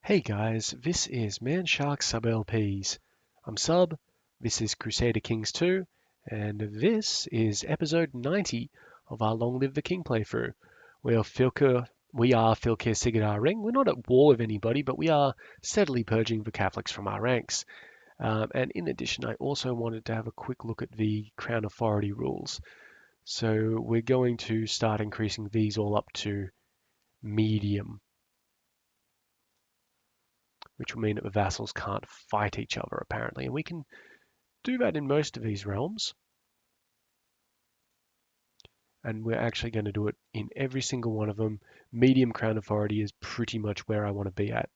Hey guys, this is Man Shark Sub LPs. I'm Sub, this is Crusader Kings II, and this is episode 90 of our Long Live the King playthrough. We are Filkir Sigurdar Ring. We're not at war with anybody, but we are steadily purging the Catholics from our ranks. And in addition, I also wanted to have a quick look at the Crown Authority rules. So we're going to start increasing these all up to medium, which will mean that the vassals can't fight each other apparently. And we can do that in most of these realms. And we're actually going to do it in every single one of them. Medium Crown Authority is pretty much where I want to be at,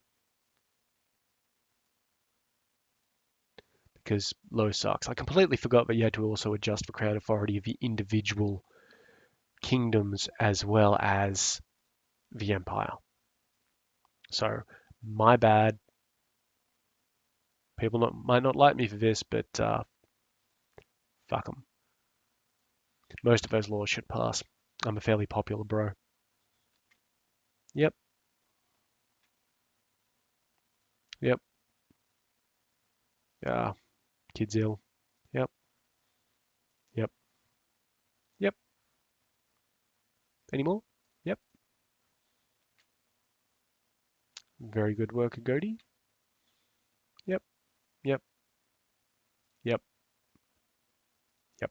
because low sucks. I completely forgot that you had to also adjust the Crown Authority of the individual kingdoms as well as the Empire. So, my bad. People might not like me for this, but fuck them. Most of those laws should pass. I'm a fairly popular bro. Yep, yep, yeah. Kids ill. Yep, yep, yep. Any more? Yep. Very good work, Agodi. Yep, yep, yep, yep.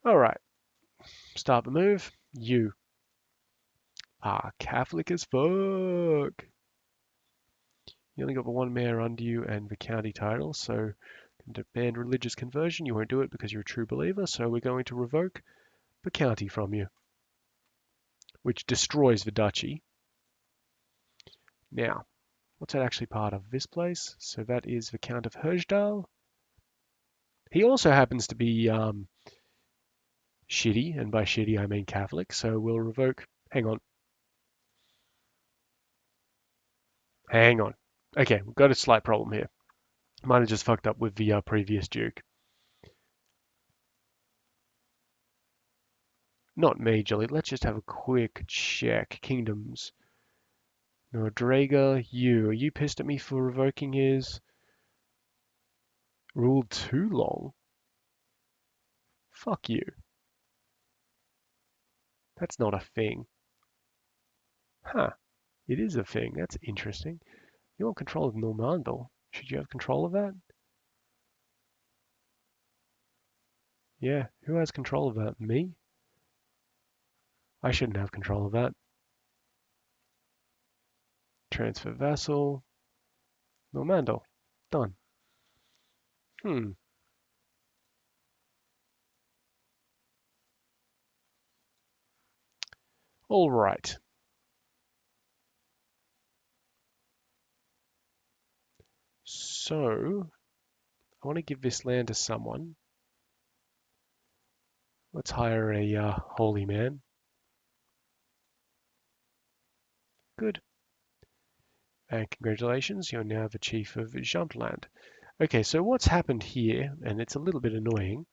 All right. Start the move. You are Catholic as fuck. You only got the one mayor under you and the county title, so to ban religious conversion, you won't do it because you're a true believer, so we're going to revoke the county from you, which destroys the duchy. Now, what's that actually part of? This place? So that is the Count of Herjdal. He also happens to be shitty, and by shitty I mean Catholic, so we'll revoke. Hang on. Hang on. Okay, we've got a slight problem here. Might have just fucked up with the previous Duke. Not majorly. Let's just have a quick check. Kingdoms. Nordraga, you. Are you pissed at me for revoking his rule too long? Fuck you. That's not a thing. Huh. It is a thing. That's interesting. You want control of Normandel. Should you have control of that? Yeah. Who has control of that? Me? I shouldn't have control of that. Transfer vassal. Normandel. Done. Hmm. All right. So, I want to give this land to someone. Let's hire a holy man. Good. And congratulations, you're now the chief of Jumpland. Okay, so what's happened here, and it's a little bit annoying.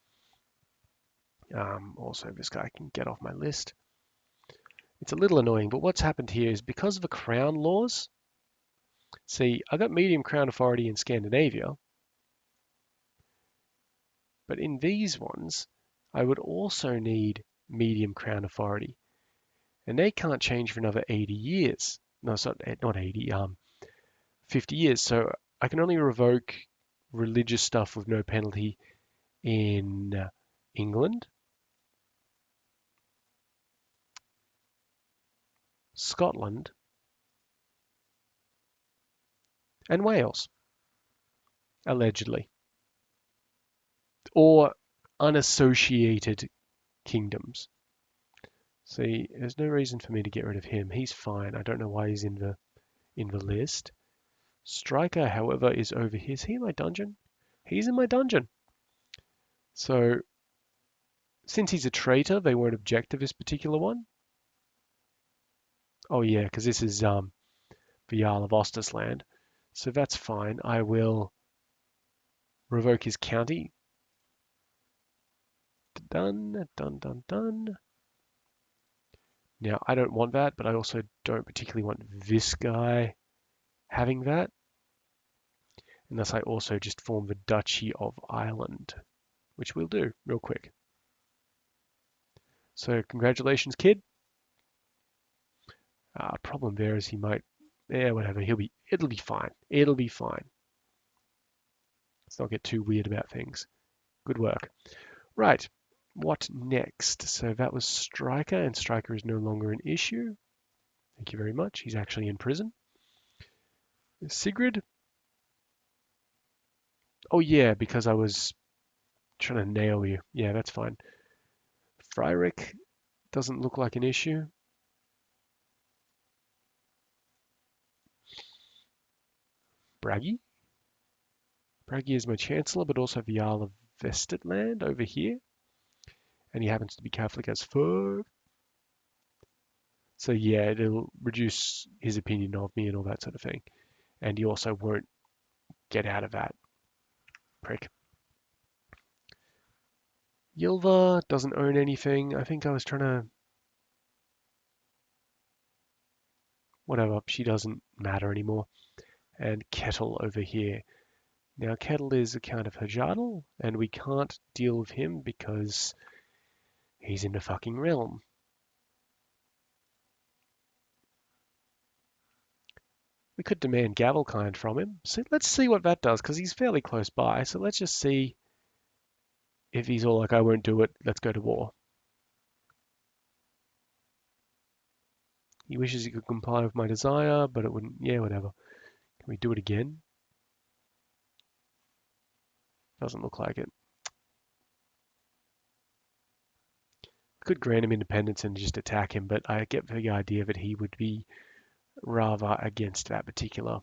Also, this guy can get off my list. It's a little annoying, but what's happened here is because of the crown laws. See, I got medium crown authority in Scandinavia, but in these ones, I would also need medium crown authority, and they can't change for another 80 years. No, it's not 80, 50 years. So I can only revoke religious stuff with no penalty in England, Scotland, and Wales, allegedly, or unassociated kingdoms. See, there's no reason for me to get rid of him. He's fine. I don't know why he's in the list. Striker, however, is over here. Is he in my dungeon? He's in my dungeon. So, since he's a traitor, they won't object to this particular one. Oh yeah, because this is the Jarl of Ostersland. So that's fine. I will revoke his county. Done, done, done, done. Now, I don't want that, but I also don't particularly want this guy having that, unless I also just form the Duchy of Ireland, which we'll do real quick. So congratulations, kid. Problem there is he might, whatever, it'll be fine. It'll be fine. Let's not get too weird about things. Good work. Right, what next? So that was Striker, and Striker is no longer an issue. Thank you very much. He's actually in prison. Sigrid? Oh yeah, because I was trying to nail you. Yeah, that's fine. Fryrick doesn't look like an issue. Braggy? Braggy is my Chancellor, but also the Jarl of Vesterland over here. And he happens to be Catholic as fuck. So yeah, it'll reduce his opinion of me and all that sort of thing. And he also won't get out of that. Prick. Ylva doesn't own anything. I think I was trying to... Whatever, she doesn't matter anymore. And Kettle over here. Now Kettle is a Count of Hajadal, and we can't deal with him because he's in the fucking realm. We could demand Gavelkind from him. So let's see what that does, because he's fairly close by. So let's just see if he's all like, I won't do it, let's go to war. He wishes he could comply with my desire, but it wouldn't. Yeah, whatever. Can we do it again? Doesn't look like it. Could grant him independence and just attack him, but I get the idea that he would be rather against that particular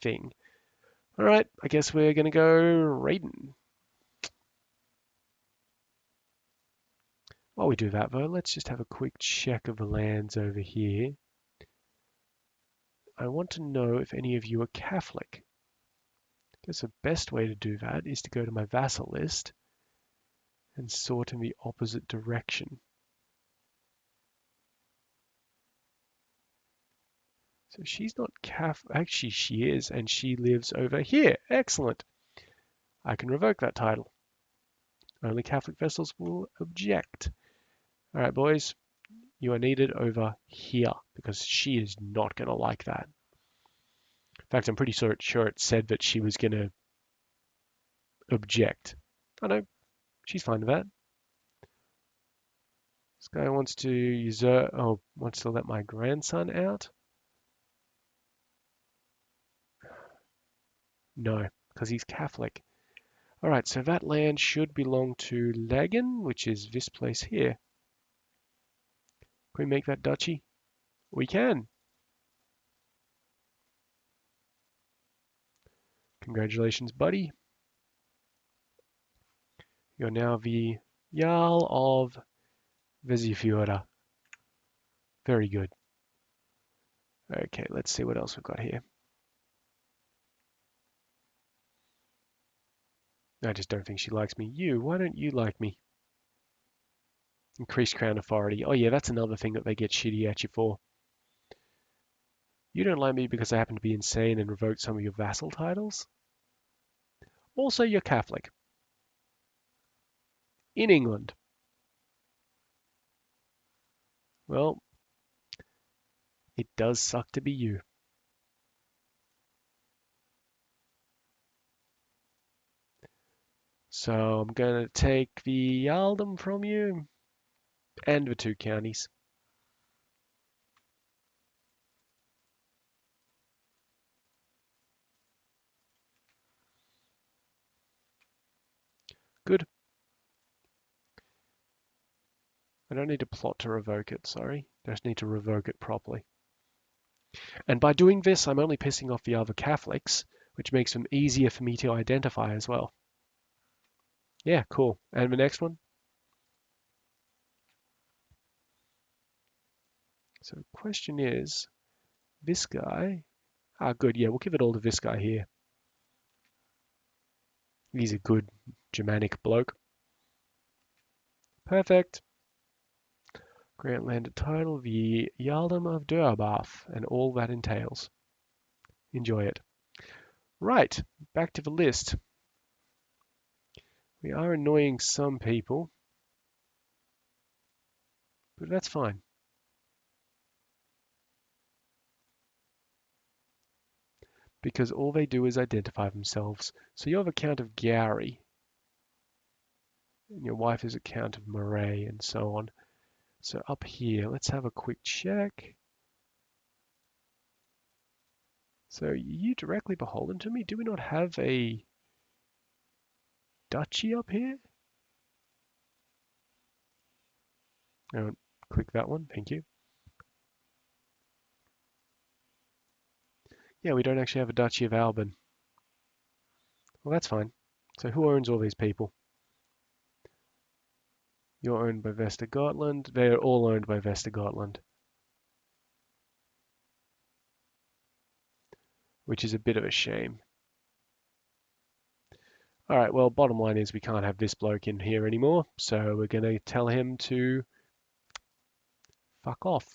thing. All right, I guess we're going to go Raiden. While we do that, though, let's just have a quick check of the lands over here. I want to know if any of you are Catholic. I guess the best way to do that is to go to my vassal list and sort in the opposite direction. So she's not Catholic. Actually, she is, and she lives over here. Excellent. I can revoke that title. Only Catholic vessels will object. All right, boys, you are needed over here because she is not going to like that. In fact, I'm pretty sure it said that she was going to object. I know, she's fine with that. This guy wants to usurp, wants to let my grandson out. No, because he's Catholic. All right, so that land should belong to Lagan, which is this place here. Can we make that duchy? We can. Congratulations, buddy. You're now the Jarl of Vesifjorda. Very good. Okay, let's see what else we've got here. I just don't think she likes me. Why don't you like me? Increased crown authority. Oh yeah, that's another thing that they get shitty at you for. You don't like me because I happen to be insane and revoked some of your vassal titles? Also, you're Catholic. In England. Well, it does suck to be you. So I'm going to take the Earldom from you and the 2 counties. Good. I don't need to plot to revoke it, sorry. I just need to revoke it properly. And by doing this, I'm only pissing off the other Catholics, which makes them easier for me to identify as well. Yeah, cool. And the next one? So the question is, this guy... good, yeah, we'll give it all to this guy here. He's a good Germanic bloke. Perfect. Grant landed title the Jarldom of Durabath and all that entails. Enjoy it. Right, back to the list. We are annoying some people, but that's fine. Because all they do is identify themselves. So you have a Count of Gary, and your wife is a Count of Moray, and so on. So up here, let's have a quick check. So are you directly beholden to me? Do we not have a duchy up here? Oh, click that one, thank you. Yeah, we don't actually have a duchy of Alban. Well, that's fine. So who owns all these people? You're owned by Vestergotland. They're all owned by Vestergotland, which is a bit of a shame. All right, well, bottom line is we can't have this bloke in here anymore, so we're going to tell him to fuck off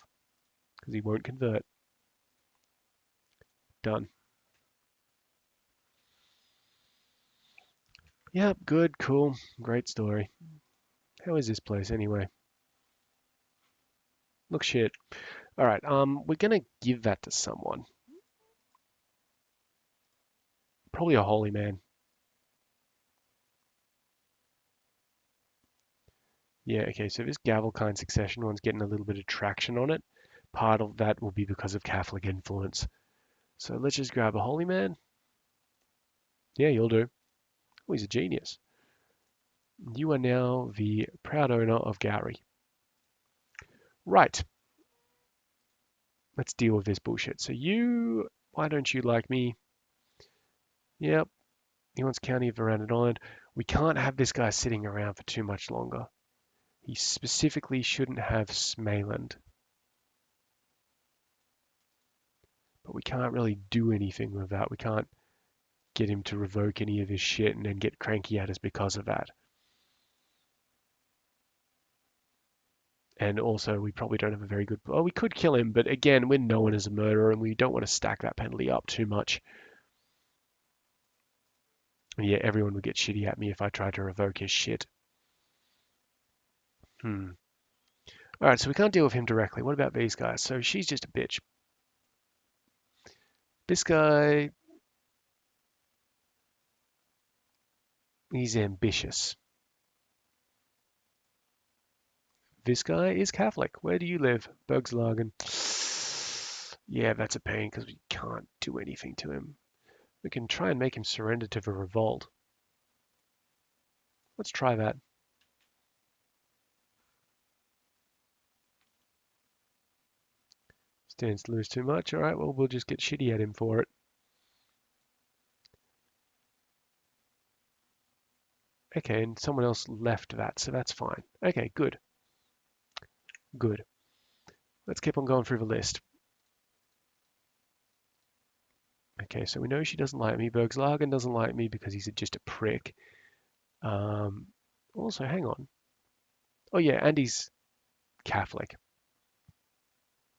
because he won't convert. Done. Yep, good, cool, great story. How is this place anyway? Looks shit. All right, we're going to give that to someone. Probably a holy man. Yeah, okay, so this Gavelkind succession one's getting a little bit of traction on it. Part of that will be because of Catholic influence. So let's just grab a holy man. Yeah, you'll do. Oh, he's a genius. You are now the proud owner of Gowrie. Right. Let's deal with this bullshit. So why don't you like me? Yep. He wants County of Verandon Island. We can't have this guy sitting around for too much longer. He specifically shouldn't have Smayland. But we can't really do anything with that. We can't get him to revoke any of his shit and then get cranky at us because of that. And also, we probably don't have a very good. Well, we could kill him, but again, we're known as a murderer, and we don't want to stack that penalty up too much. And yeah, everyone would get shitty at me if I tried to revoke his shit. All right, so we can't deal with him directly. What about these guys? So she's just a bitch. This guy, he's ambitious. This guy is Catholic. Where do you live? Bergslagen. Yeah, that's a pain because we can't do anything to him. We can try and make him surrender to the revolt. Let's try that. Stands to lose too much. All right, well, we'll just get shitty at him for it. Okay, and someone else left that, so that's fine. Okay, good. Good. Let's keep on going through the list. Okay, so we know she doesn't like me. Bergslagen doesn't like me because he's just a prick. Also, hang on. Oh yeah, and he's Catholic.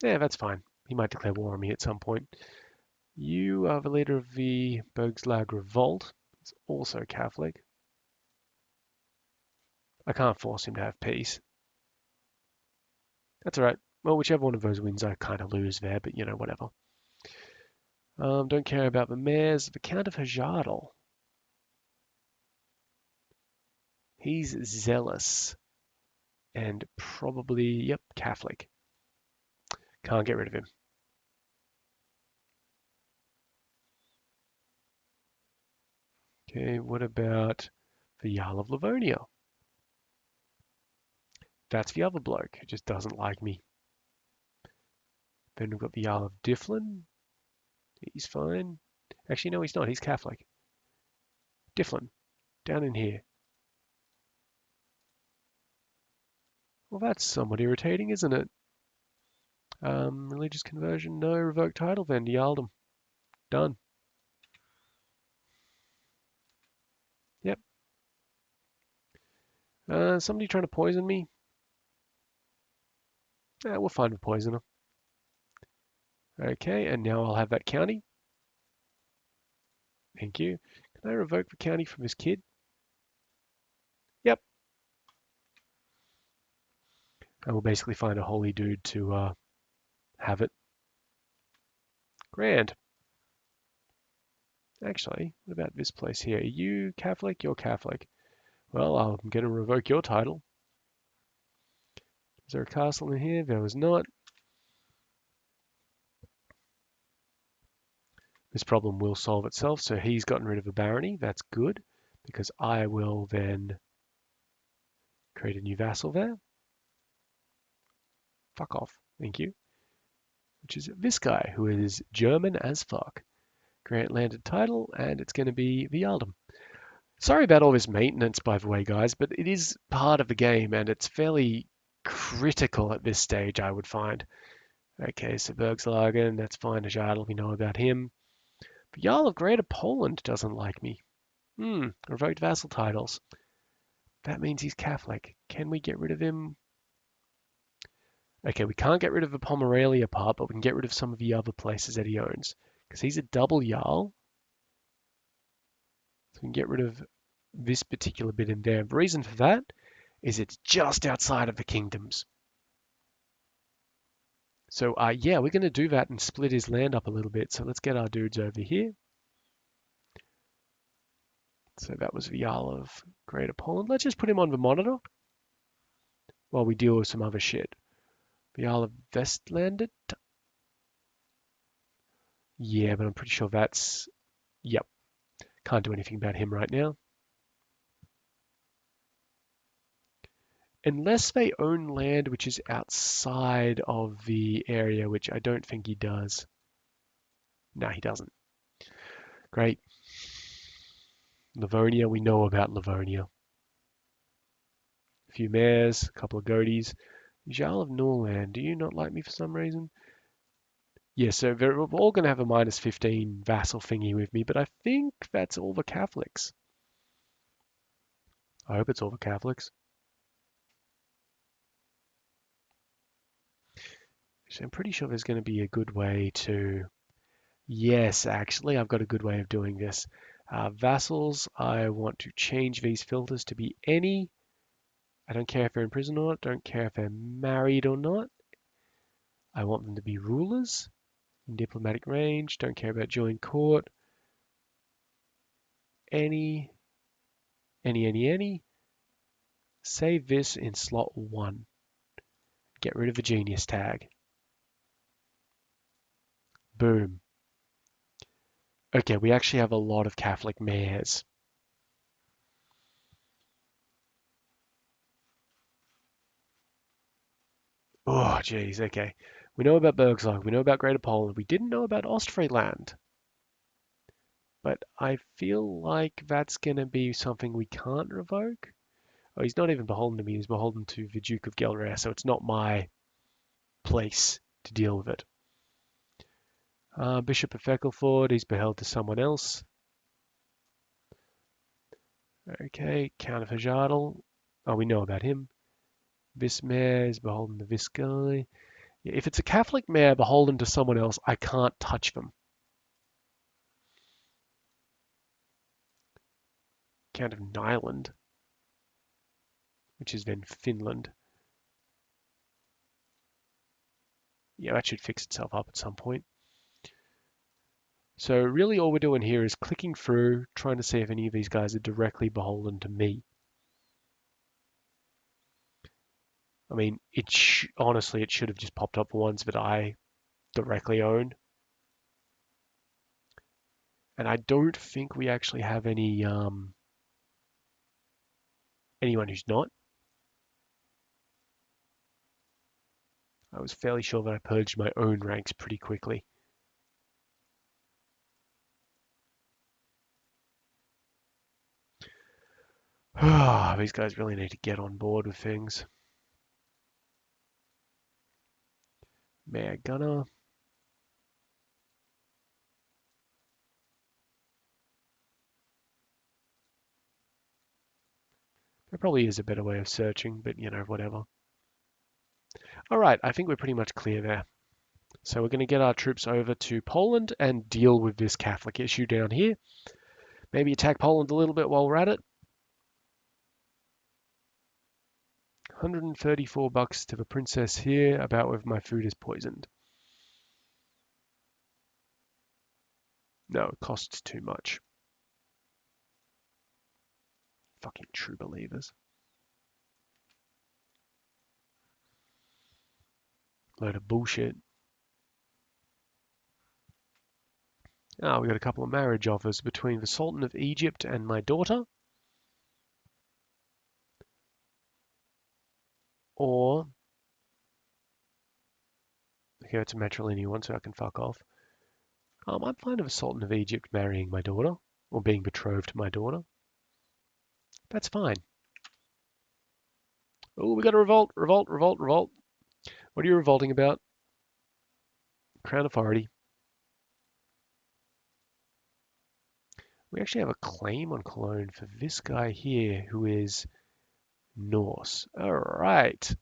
Yeah, that's fine. He might declare war on me at some point. You are the leader of the Bergslag Revolt. He's also Catholic. I can't force him to have peace. That's all right. Well, whichever one of those wins, I kind of lose there, but you know, whatever. Don't care about the mayors. The Count of Hajardal. He's zealous and probably, yep, Catholic. Can't get rid of him. Okay, what about the Jarl of Livonia? That's the other bloke who just doesn't like me. Then we've got the Jarl of Difflin. He's fine. Actually, no, he's not. He's Catholic. Difflin, down in here. Well, that's somewhat irritating, isn't it? Religious conversion, no. Revoke title, then Jarldom. Done. Yep. Somebody trying to poison me? We'll find a poisoner. Okay, and now I'll have that county. Thank you. Can I revoke the county from this kid? Yep. And we'll basically find a holy dude to have it. Grand. Actually, what about this place here? Are you Catholic? You're Catholic. Well, I'm going to revoke your title. Is there a castle in here? There was not. This problem will solve itself. So he's gotten rid of a barony. That's good, because I will then create a new vassal there. Fuck off. Thank you. Which is this guy, who is German as fuck. Grant landed title, and it's going to be the Earldom. Sorry about all this maintenance, by the way, guys, but it is part of the game, and it's fairly critical at this stage, I would find. Okay, so Bergslagen, that's fine. Ajadal, we know about him. The Jarl of Greater Poland doesn't like me. Revoked vassal titles. That means he's Catholic. Can we get rid of him? Okay, we can't get rid of the Pomerania part, but we can get rid of some of the other places that he owns. Because he's a double Jarl. So we can get rid of this particular bit in there. The reason for that is it's just outside of the kingdoms. So yeah, we're going to do that and split his land up a little bit. So let's get our dudes over here. So that was the Jarl of Greater Poland. Let's just put him on the monitor while we deal with some other shit. The Jarl of Vestlandet. Yeah, but I'm pretty sure that's... Yep. Can't do anything about him right now. Unless they own land which is outside of the area, which I don't think he does. No, he doesn't. Great. Livonia, we know about Livonia. A few mares, a couple of goatees. Jarl of Norland, do you not like me for some reason? Yeah, so we're all going to have a -15 vassal thingy with me, but I think that's all the Catholics. I hope it's all the Catholics. So I'm pretty sure there's going to be a good way to... Yes, actually, I've got a good way of doing this. Vassals, I want to change these filters to be any. I don't care if they're in prison or not. Don't care if they're married or not. I want them to be rulers in diplomatic range. Don't care about joint court. Any. Save this in slot 1. Get rid of the genius tag. Boom. Okay, we actually have a lot of Catholic mayors. Oh, geez, okay. We know about Bergslag, we know about Greater Poland. We didn't know about Ostfriesland. But I feel like that's going to be something we can't revoke. Oh, he's not even beholden to me, he's beholden to the Duke of Gelre, so it's not my place to deal with it. Bishop of Feckleford, he's beheld to someone else. Okay, Count of Hajardal. Oh, we know about him. This mayor is beholden to this guy. Yeah, if it's a Catholic mayor beholden to someone else, I can't touch them. Count of Nyland, which is then Finland. Yeah, that should fix itself up at some point. So really all we're doing here is clicking through, trying to see if any of these guys are directly beholden to me. I mean, honestly, it should have just popped up the ones that I directly own. And I don't think we actually have any anyone who's not. I was fairly sure that I purged my own ranks pretty quickly. These guys really need to get on board with things. Mayor Gunner. There probably is a better way of searching, but you know, whatever. All right, I think we're pretty much clear there. So we're going to get our troops over to Poland and deal with this Catholic issue down here. Maybe attack Poland a little bit while we're at it. 134 bucks to the princess here about whether my food is poisoned. No, it costs too much. Fucking true believers. Load of bullshit. Ah, we got a couple of marriage offers between the Sultan of Egypt and my daughter. Or, okay, it's a matrilineal one, so I can fuck off. I'm fine with the Sultan of Egypt marrying my daughter, or being betrothed to my daughter. That's fine. Oh, we got a revolt, revolt, revolt, revolt. What are you revolting about? Crown authority. We actually have a claim on Cologne for this guy here who is Norse. All right.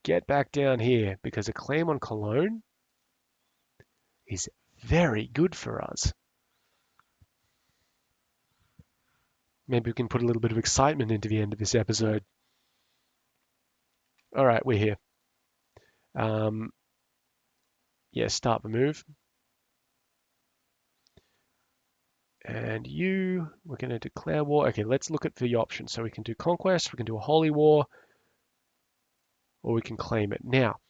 Get back down here because a claim on Cologne is very good for us. Maybe we can put a little bit of excitement into the end of this episode. All right, we're here. Yeah, start the move. And we're going to declare war. Okay, let's look at the options. So we can do conquest, we can do a holy war, or we can claim it. Now,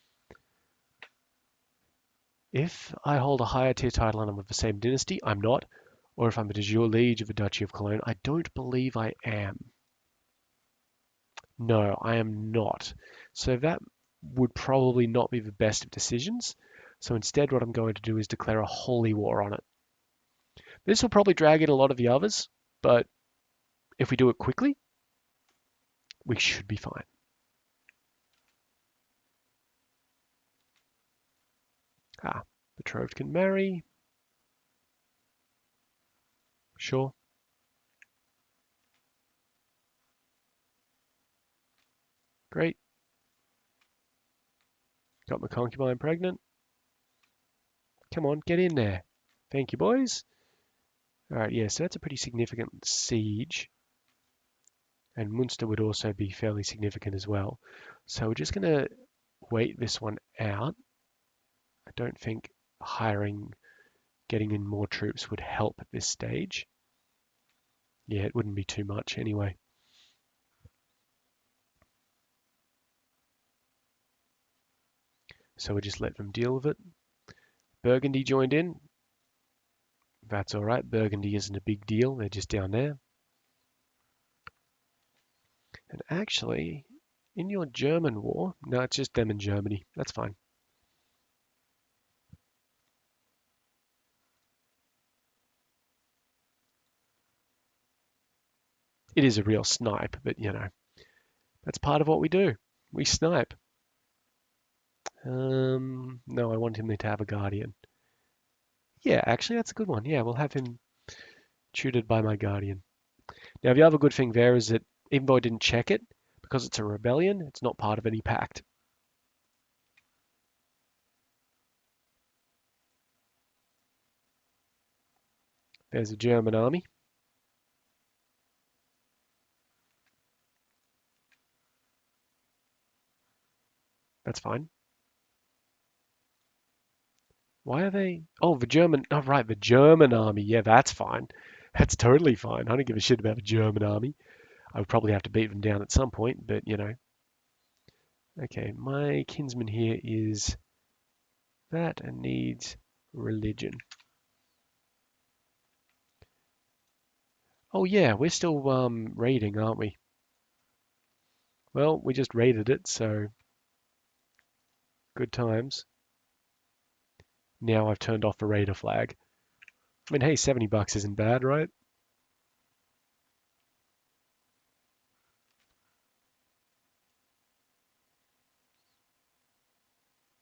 if I hold a higher tier title and I'm of the same dynasty, I'm not. Or if I'm a de jure liege of the Duchy of Cologne, I don't believe I am. No, I am not. So that would probably not be the best of decisions. So instead, what I'm going to do is declare a holy war on it. This will probably drag in a lot of the others, but if we do it quickly, we should be fine. Betrothed can marry. Sure. Great. Got my concubine pregnant. Come on, get in there. Thank you, boys. All right, yeah, so that's a pretty significant siege. And Munster would also be fairly significant as well. So we're just going to wait this one out. I don't think getting in more troops would help at this stage. Yeah, it wouldn't be too much anyway. So we just let them deal with it. Burgundy joined in. That's all right. Burgundy isn't a big deal. They're just down there. And actually, in your German war, no, it's just them in Germany. That's fine. It is a real snipe, but that's part of what we do. We snipe. No, I want him to have a guardian. Yeah, actually, that's a good one. Yeah, we'll have him tutored by my guardian. Now, the other good thing there is that even though I didn't check it, because it's a rebellion, it's not part of any pact. There's a German army. That's fine. Why are they? Oh, the German. Oh, right, the German army. Yeah, that's fine. That's totally fine. I don't give a shit about the German army. I would probably have to beat them down at some point, but Okay, my kinsman here is that and needs religion. Oh yeah, we're still raiding, aren't we? Well, we just raided it, so good times. Now I've turned off the raider flag. I mean, hey, 70 bucks isn't bad, right?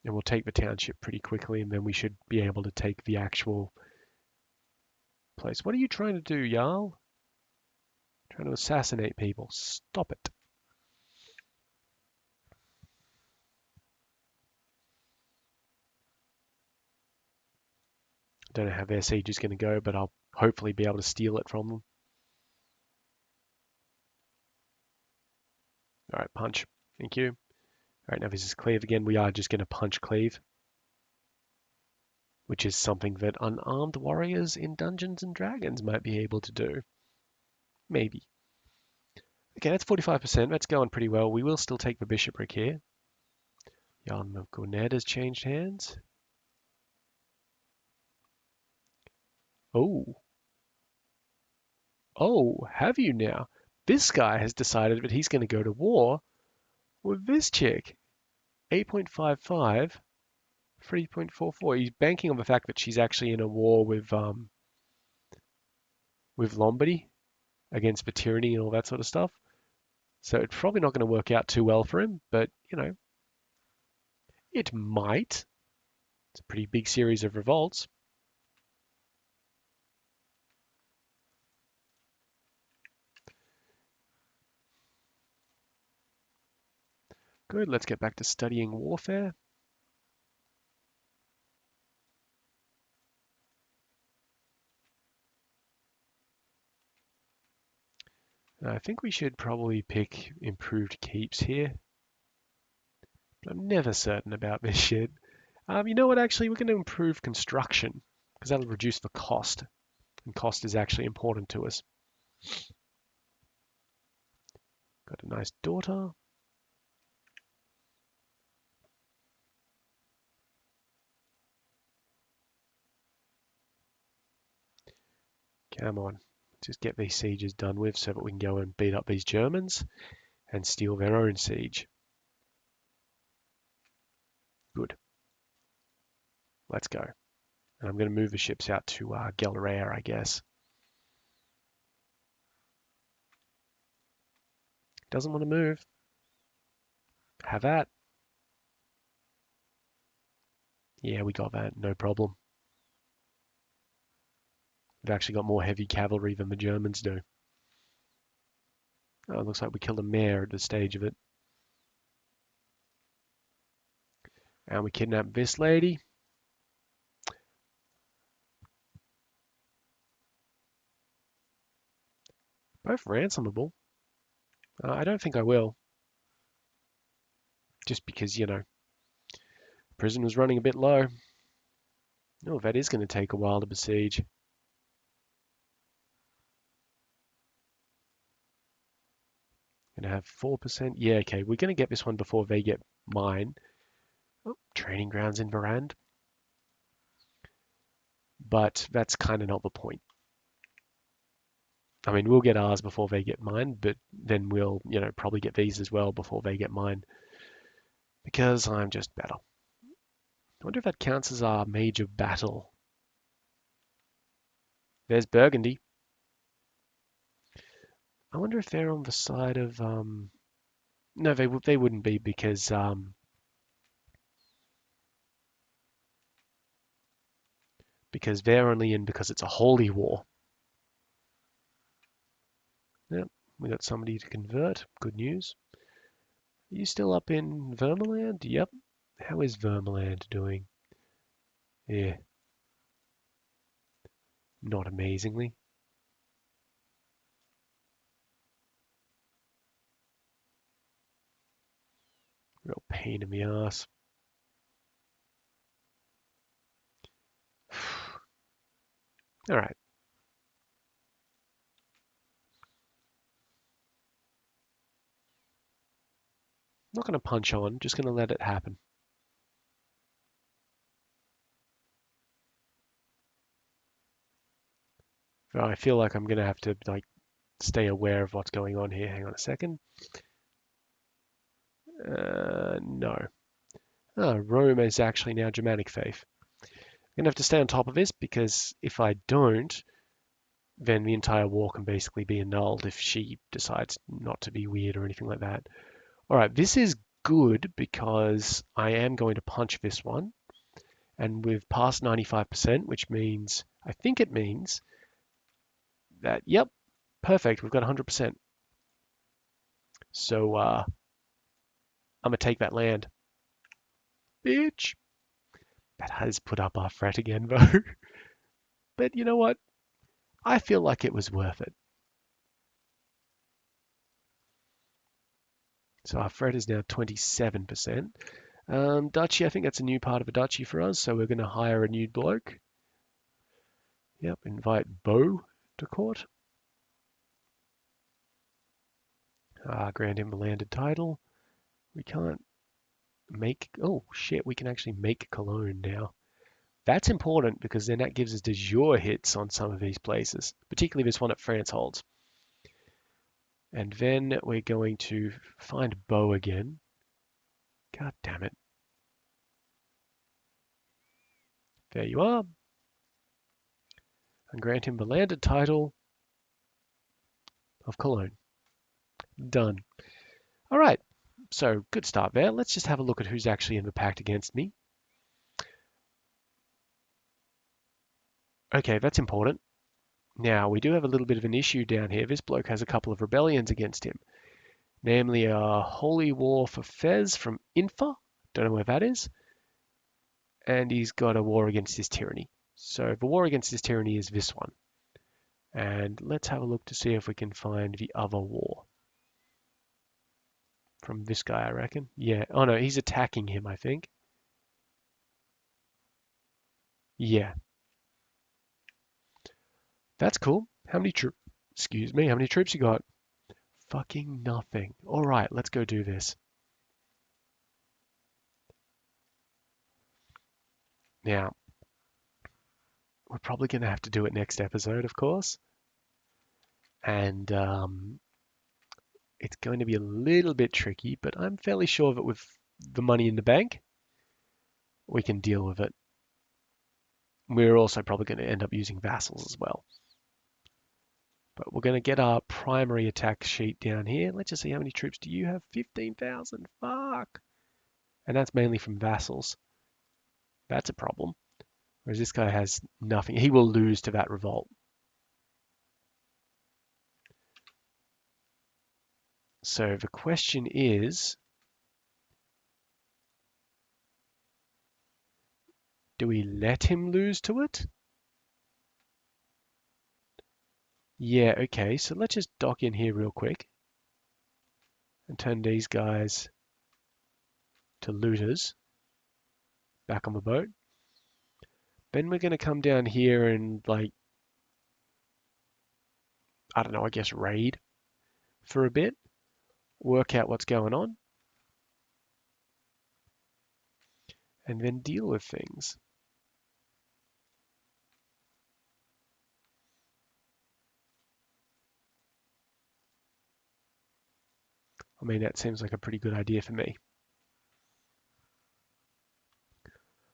And we'll take the township pretty quickly, and then we should be able to take the actual place. What are you trying to do, Jarl? Trying to assassinate people. Stop it. I don't know how their siege is going to go, but I'll hopefully be able to steal it from them. All right, punch. Thank you. All right, now this is cleave again. We are just going to punch cleave, which is something that unarmed warriors in Dungeons and Dragons might be able to do. Maybe. Okay, that's 45%. That's going pretty well. We will still take the bishopric here. Yarn of Gorned has changed hands. Oh. Oh, have you now? This guy has decided that he's going to go to war with this chick. 8.55, 3.44. He's banking on the fact that she's actually in a war with Lombardy against the tyranny and all that sort of stuff. So it's probably not going to work out too well for him, but you know, it might. It's a pretty big series of revolts. Good, let's get back to studying warfare. I think we should probably pick improved keeps here. But I'm never certain about this shit. You know what, actually, we're going to improve construction because that'll reduce the cost. And cost is actually important to us. Got a nice daughter. Come on. Just get these sieges done with so that we can go and beat up these Germans and steal their own siege. Good. Let's go. And I'm going to move the ships out to Galerair, I guess. Doesn't want to move. Have at. Yeah, we got that. No problem. We've actually got more heavy cavalry than the Germans do. Oh, it looks like we killed a mayor at the stage of it. And we kidnapped this lady. Both ransomable. I don't think I will. Just because, you know, prison was running a bit low. Oh, that is going to take a while to besiege. Gonna have 4%. Yeah, okay. We're gonna get this one before they get mine. Oh, training grounds in Varand. But that's kind of not the point. I mean, we'll get ours before they get mine, but then we'll, you know, probably get these as well before they get mine. Because I'm just better. I wonder if that counts as our mage of battle. There's Burgundy. I wonder if they're on the side of no, they wouldn't be because they're only in because it's a holy war. Yep, we got somebody to convert. Good news. Are you still up in Vermland? Yep. How is Vermland doing? Yeah, not amazingly. Real pain in the ass. All right. Not going to punch on, just going to let it happen. I feel like I'm going to have to like stay aware of what's going on here. Hang on a second. No. Rome is actually now Germanic faith. I'm going to have to stay on top of this because if I don't, then the entire war can basically be annulled if she decides not to be weird or anything like that. All right, this is good because I am going to punch this one. And we've passed 95%, which means, I think it means that, yep, perfect, we've got 100%. So I'm going to take that land. Bitch. That has put up our threat again, though. but you know what? I feel like it was worth it. So our Fred is now 27%. Duchy, I think that's a new part of a duchy for us, so we're going to hire a new bloke. Yep, invite Bo to court. Grant him a landed title. We can't make... Oh, shit, we can actually make Cologne now. That's important because then that gives us de jure hits on some of these places, particularly this one that France holds. And then we're going to find Bo again. God damn it. There you are. And grant him the landed title of Cologne. Done. All right. So good start there. Let's just have a look at who's actually in the pact against me. Okay, that's important. Now, we do have a little bit of an issue down here. This bloke has a couple of rebellions against him, namely a holy war for Fez from Infa. Don't know where that is. And he's got a war against his tyranny. So the war against his tyranny is this one. And let's have a look to see if we can find the other war. From this guy, I reckon. Yeah. Oh, no, he's attacking him, I think. Yeah. That's cool. How many troops? Excuse me, how many troops you got? Fucking nothing. All right, let's go do this. Now, we're probably going to have to do it next episode, of course. And it's going to be a little bit tricky, but I'm fairly sure that with the money in the bank, we can deal with it. We're also probably going to end up using vassals as well. But we're going to get our primary attack sheet down here. Let's just see how many troops do you have? 15,000. Fuck. And that's mainly from vassals. That's a problem. Whereas this guy has nothing. He will lose to that revolt. So the question is, do we let him lose to it? Yeah, okay, so let's just dock in here real quick and turn these guys to looters back on the boat. Then we're going to come down here and, like, I don't know, I guess raid for a bit, work out what's going on, and then deal with things. I mean, that seems like a pretty good idea for me.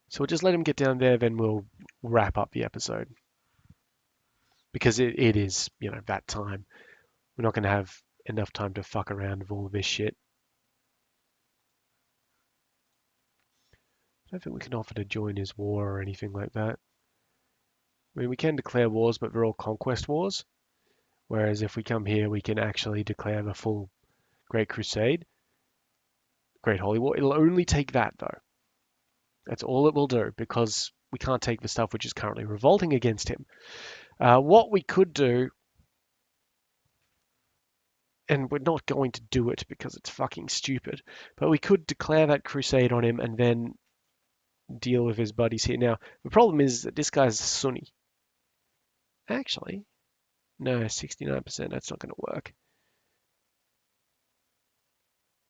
So we'll just let him get down there, then we'll wrap up the episode. Because it is, you know, that time. We're not going to have enough time to fuck around with all of this shit. I don't think we can offer to join his war or anything like that. I mean, we can declare wars, but they're all conquest wars. Whereas if we come here, we can actually declare the full Great Crusade, Great Holy War. It'll only take that, though. That's all it will do, because we can't take the stuff which is currently revolting against him. What we could do, and we're not going to do it because it's fucking stupid, but we could declare that crusade on him and then deal with his buddies here. Now, the problem is that this guy's a Sunni. Actually, no, 69%, that's not going to work.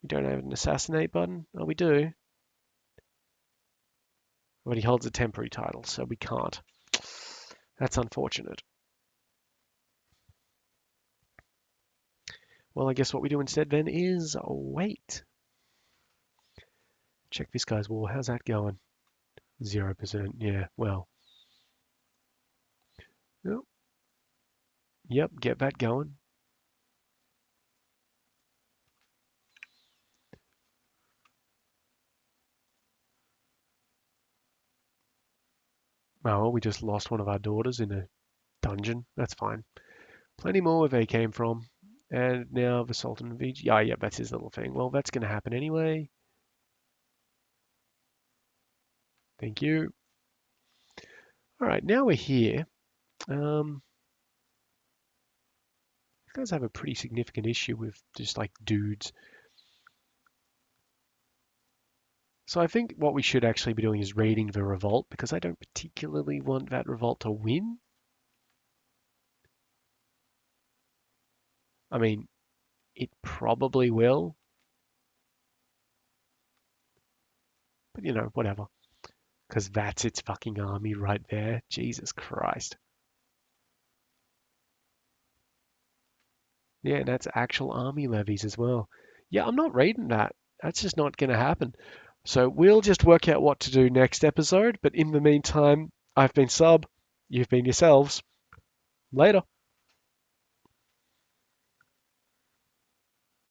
We don't have an assassinate button. Oh, we do. But he holds a temporary title, so we can't. That's unfortunate. Well, I guess what we do instead then is wait. Check this guy's war. How's that going? 0%. Yeah, well. Yep, get that going. Oh, well, we just lost one of our daughters in a dungeon. That's fine. Plenty more where they came from. And now the Sultan of Egypt. Yeah, that's his little thing. Well, that's going to happen anyway. Thank you. All right, now we're here. You guys have a pretty significant issue with just like dudes. So I think what we should actually be doing is raiding the revolt because I don't particularly want that revolt to win. I mean, it probably will, but whatever. Because that's its fucking army right there. Jesus Christ. Yeah, that's actual army levies as well. Yeah, I'm not raiding that. That's just not going to happen. So we'll just work out what to do next episode. But in the meantime, I've been Sub. You've been yourselves. Later.